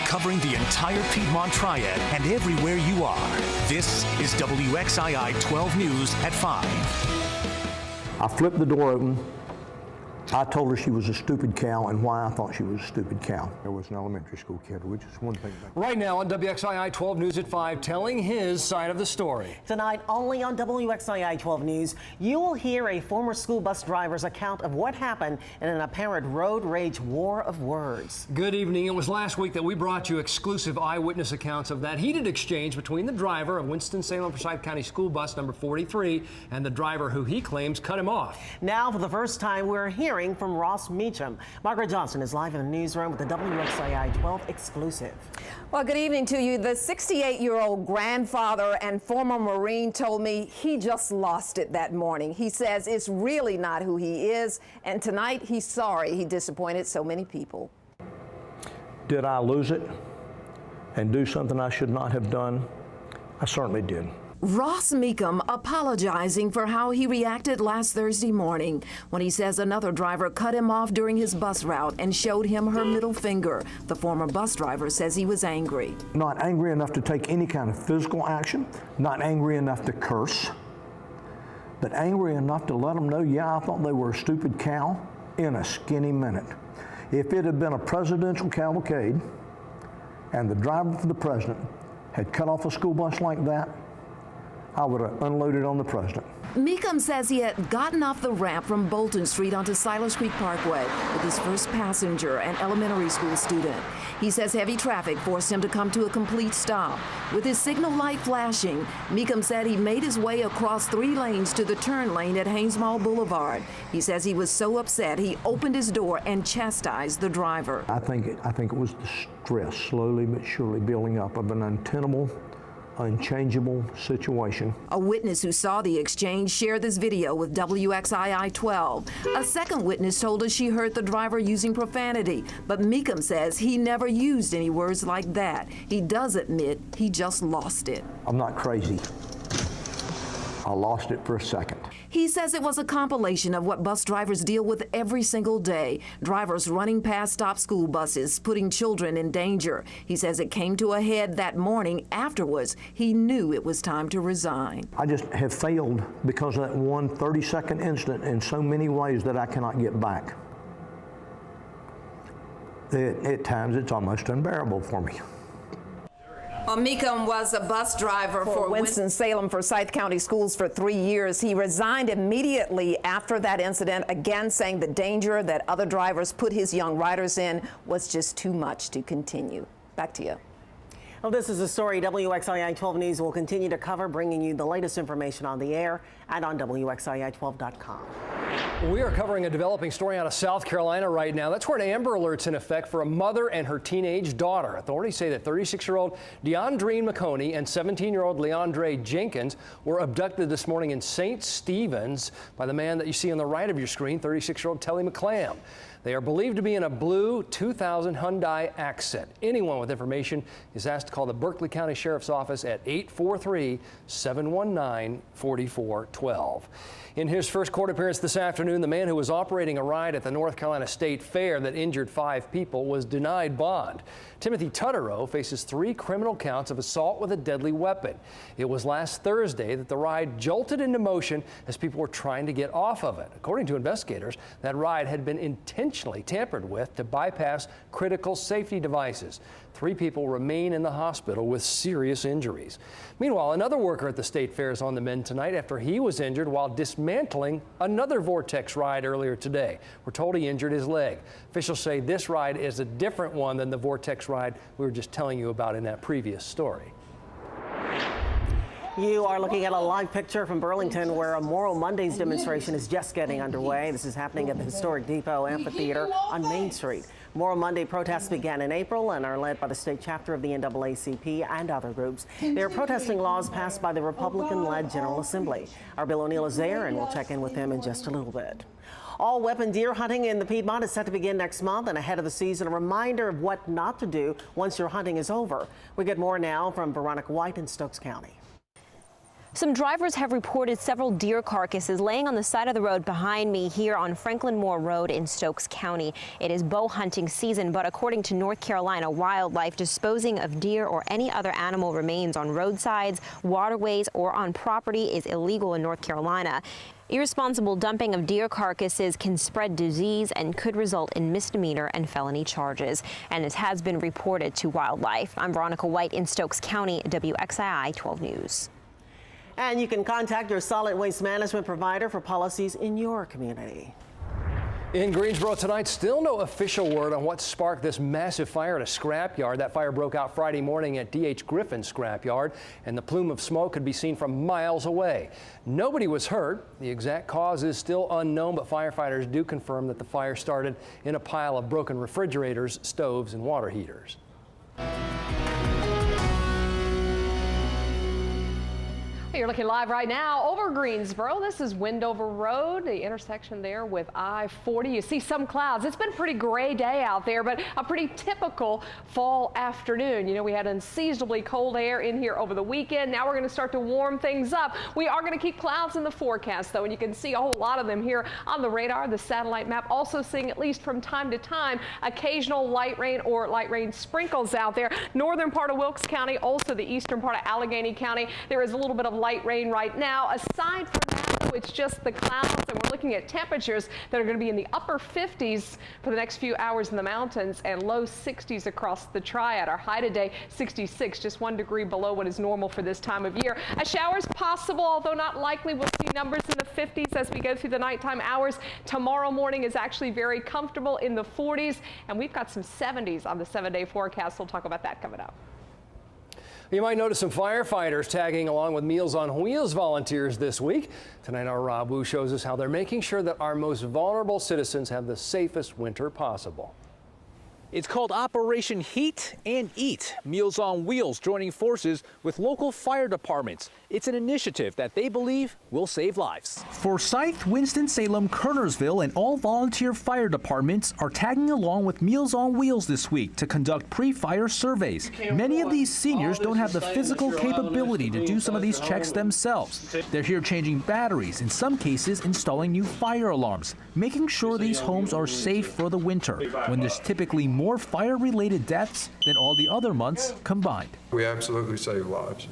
covering the entire Piedmont Triad and everywhere you are. This is WXII 12 News at 5. I flipped the door open. I told her she was a stupid cow and why I thought she was a stupid cow. There was an elementary school kid, which is one thing. Right now on WXII 12 News at 5, telling his side of the story. Tonight, only on WXII 12 News, you will hear a former school bus driver's account of what happened in an apparent road rage war of words. Good evening. It was last week that we brought you exclusive eyewitness accounts of that heated exchange between the driver of Winston-Salem Forsyth County School Bus number 43 and the driver who he claims cut him off. Now, for the first time, we're hearing from Ross Meachem. Margaret Johnson is live in the newsroom with the WXII 12 exclusive. Well, good evening to you. The 68-year-old grandfather and former Marine told me he just lost it that morning. He says it's really not who he is, and tonight he's sorry he disappointed so many people. Did I lose it and do something I should not have done? I certainly did. Ross Meachem apologizing for how he reacted last Thursday morning when he says another driver cut him off during his bus route and showed him her middle finger. The former bus driver says he was angry. Not angry enough to take any kind of physical action, not angry enough to curse, but angry enough to let them know, yeah, I thought they were a stupid cow in a skinny minute. If it had been a presidential cavalcade and the driver for the president had cut off a school bus like that, I would have unloaded on the president. Meachem says he had gotten off the ramp from Bolton Street onto Silas Creek Parkway with his first passenger, an elementary school student. He says heavy traffic forced him to come to a complete stop. With his signal light flashing, Meachem said he made his way across 3 lanes to the turn lane at Haynes Mall Boulevard. He says he was so upset he opened his door and chastised the driver. I think it was the stress slowly but surely building up of an untenable, unchangeable situation. A witness who saw the exchange shared this video with WXII 12. A second witness told us she heard the driver using profanity, but Meachem says he never used any words like that. He does admit he just lost it. I'm not crazy. I lost it for a second. He says it was a compilation of what bus drivers deal with every single day. Drivers running past stop school buses, putting children in danger. He says it came to a head that morning. Afterwards, he knew it was time to resign. I just have failed because of that one 30-second incident in so many ways that I cannot get back. At times, it's almost unbearable for me. Meachem was a bus driver for Winston-Salem Forsyth County Schools for 3 years. He resigned immediately after that incident, again saying the danger that other drivers put his young riders in was just too much to continue. Back to you. Well, this is a story WXII 12 News will continue to cover, bringing you the latest information on the air and on WXII12.com. We are covering a developing story out of South Carolina right now. That's where an Amber Alert's in effect for a mother and her teenage daughter. Authorities say that 36-year-old DeAndreen McConey and 17-year-old Leandre Jenkins were abducted this morning in St. Stephen's by the man that you see on the right of your screen, 36-year-old Telly McClam. They are believed to be in a blue 2000 Hyundai Accent. Anyone with information is asked to call the Berkeley County Sheriff's Office at 843-719-4412. In his first court appearance this afternoon, the man who was operating a ride at the North Carolina State Fair that injured 5 people was denied bond. Timothy Tutterow faces 3 criminal counts of assault with a deadly weapon. It was last Thursday that the ride jolted into motion as people were trying to get off of it. According to investigators, that ride had been intentionally tampered with to bypass critical safety devices. 3 people remain in the hospital with serious injuries. Meanwhile, another worker at the State Fair is on the mend tonight after he was injured while dismantling another Vortex ride earlier today. We're told he injured his leg. Officials say this ride is a different one than the Vortex ride we were just telling you about in that previous story. You are looking at a live picture from Burlington where a Moral Mondays demonstration is just getting underway. This is happening at the historic Depot Amphitheater on Main Street. Moral Monday protests began in April and are led by the state chapter of the NAACP and other groups. They are protesting laws passed by the Republican-led General Assembly. Our Bill O'Neill is there, and we'll check in with him in just a little bit. All weapon deer hunting in the Piedmont is set to begin next month, and ahead of the season, a reminder of what not to do once your hunting is over. We get more now from Veronica White in Stokes County. Some drivers have reported several deer carcasses laying on the side of the road behind me here on Franklin Moore Road in Stokes County. It is bow hunting season, but according to North Carolina Wildlife, disposing of deer or any other animal remains on roadsides, waterways, or on property is illegal in North Carolina. Irresponsible dumping of deer carcasses can spread disease and could result in misdemeanor and felony charges. And this has been reported to Wildlife. I'm Veronica White in Stokes County, WXII 12 News. And you can contact your solid waste management provider for policies in your community. In Greensboro tonight, still no official word on what sparked this massive fire at a scrapyard. That fire broke out Friday morning at D.H. Griffin's scrapyard, and the plume of smoke could be seen from miles away. Nobody was hurt. The exact cause is still unknown, but firefighters do confirm that the fire started in a pile of broken refrigerators, stoves, and water heaters. You're looking live right now over Greensboro. This is Wendover Road, the intersection there with I-40. You see some clouds. It's been a pretty gray day out there, but a pretty typical fall afternoon. You know, we had unseasonably cold air in here over the weekend. Now we're going to start to warm things up. We are going to keep clouds in the forecast, though, and you can see a whole lot of them here on the radar, the satellite map. Also seeing, at least from time to time, occasional light rain or light rain sprinkles out there. Northern part of Wilkes County, also the eastern part of Allegheny County. There is a little bit of light rain right now. Aside from that, though, it's just the clouds, and we're looking at temperatures that are going to be in the upper 50s for the next few hours in the mountains and low 60s across the Triad. Our high today, 66, just 1 degree below what is normal for this time of year. A shower is possible, although not likely. We'll see numbers in the 50s as we go through the nighttime hours. Tomorrow morning is actually very comfortable in the 40s, and we've got some 70s on the 7-day forecast. We'll talk about that coming up. You might notice some firefighters tagging along with Meals on Wheels volunteers this week. Tonight, our Rob Wu shows us how they're making sure that our most vulnerable citizens have the safest winter possible. It's called Operation Heat and Eat. Meals on Wheels joining forces with local fire departments. It's an initiative that they believe will save lives. Forsyth, Winston-Salem, Kernersville, and all volunteer fire departments are tagging along with Meals on Wheels this week to conduct pre-fire surveys. Many of these seniors don't have the physical capability to do some of these checks themselves. They're here changing batteries, in some cases installing new fire alarms, making sure these homes are safe for the winter, when there's typically more fire-related deaths than all the other months combined. We absolutely save lives,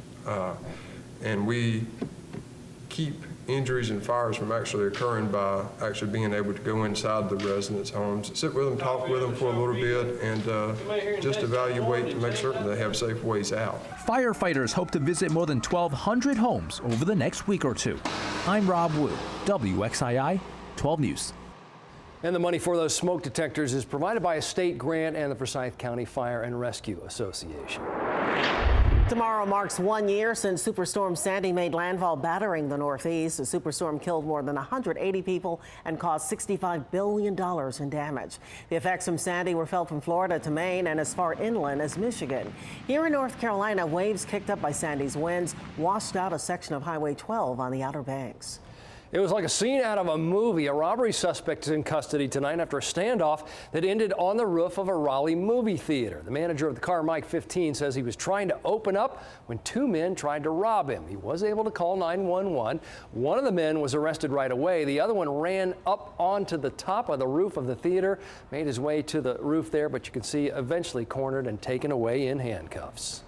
and we keep injuries and fires from actually occurring by actually being able to go inside the residents' homes, sit with them, talk with them for a little bit, and just evaluate to make certain they have safe ways out. Firefighters hope to visit more than 1,200 homes over the next week or two. I'm Rob Wu, WXII 12 News. And the money for those smoke detectors is provided by a state grant and the Forsyth County Fire and Rescue Association. Tomorrow marks 1 year since Superstorm Sandy made landfall, battering the Northeast. The superstorm killed more than 180 people and caused $65 billion in damage. The effects from Sandy were felt from Florida to Maine and as far inland as Michigan. Here in North Carolina, waves kicked up by Sandy's winds washed out a section of Highway 12 on the Outer Banks. It was like a scene out of a movie. A robbery suspect is in custody tonight after a standoff that ended on the roof of a Raleigh movie theater. The manager of the car, Mike 15, says he was trying to open up when two men tried to rob him. He was able to call 911. One of the men was arrested right away. The other one ran up onto the top of the roof of the theater, made his way to the roof there, but you can see eventually cornered and taken away in handcuffs.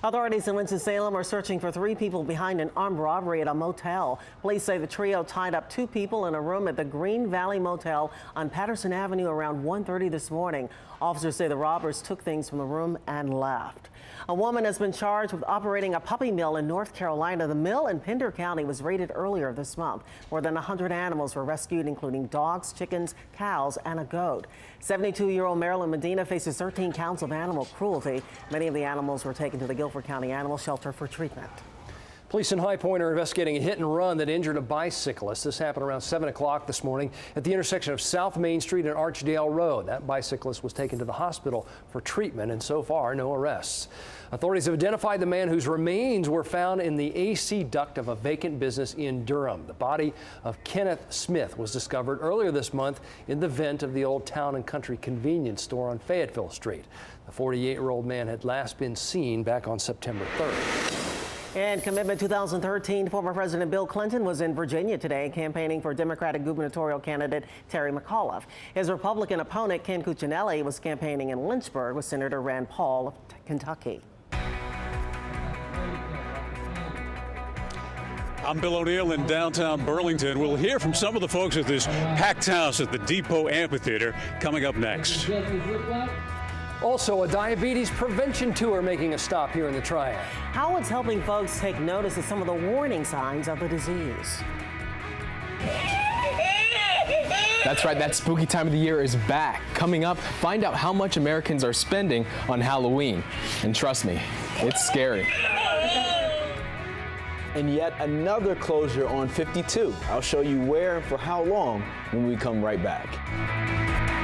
Authorities in Winston-Salem are searching for 3 people behind an armed robbery at a motel. Police say the trio tied up 2 people in a room at the Green Valley Motel on Patterson Avenue around 1:30 this morning. Officers say the robbers took things from the room and left. A woman has been charged with operating a puppy mill in North Carolina. The mill in Pender County was raided earlier this month. More than 100 animals were rescued, including dogs, chickens, cows, and a goat. 72-year-old Marilyn Medina faces 13 counts of animal cruelty. Many of the animals were taken to the Guilford County Animal Shelter for treatment. Police in High Point are investigating a hit and run that injured a bicyclist. This happened around 7 o'clock this morning at the intersection of South Main Street and Archdale Road. That bicyclist was taken to the hospital for treatment, and so far, no arrests. Authorities have identified the man whose remains were found in the AC duct of a vacant business in Durham. The body of Kenneth Smith was discovered earlier this month in the vent of the old Town and Country convenience store on Fayetteville Street. The 48-year-old man had last been seen back on September 3rd. And Commitment 2013, former President Bill Clinton was in Virginia today campaigning for Democratic gubernatorial candidate Terry McAuliffe. His Republican opponent, Ken Cuccinelli, was campaigning in Lynchburg with Senator Rand Paul of Kentucky. I'm Bill O'Neill in downtown Burlington. We'll hear from some of the folks at this packed house at the Depot Amphitheater coming up next. Also, a diabetes prevention tour making a stop here in the Triad. How it's helping folks take notice of some of the warning signs of the disease. That's right, that spooky time of the year is back. Coming up, find out how much Americans are spending on Halloween. And trust me, it's scary. And yet another closure on 52. I'll show you where and for how long when we come right back.